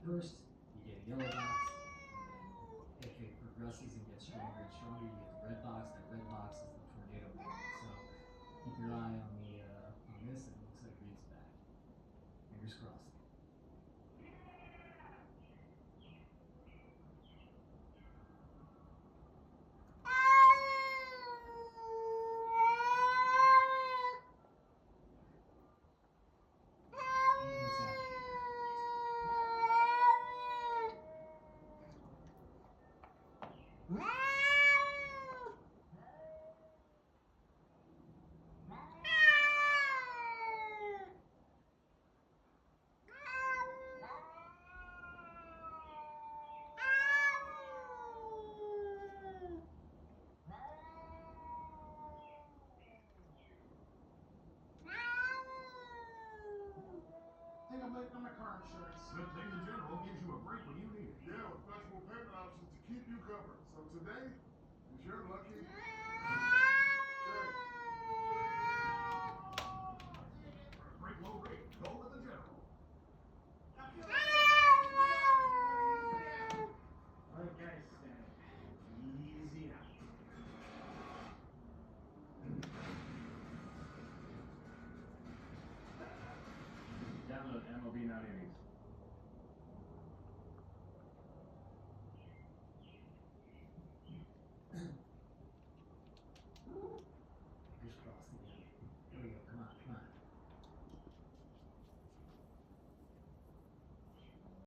first, you get a yellow box, and then if it progresses and gets stronger and stronger, you get the red box. That red box is the tornado warning. So keep your eye on the on this. It looks like Reed's back. Fingers crossed. What's happening? I think I'm late on my car insurance. Good thing the General gives you a break when you need it. Yeah, with flexible payment options to keep you covered. So today is your lucky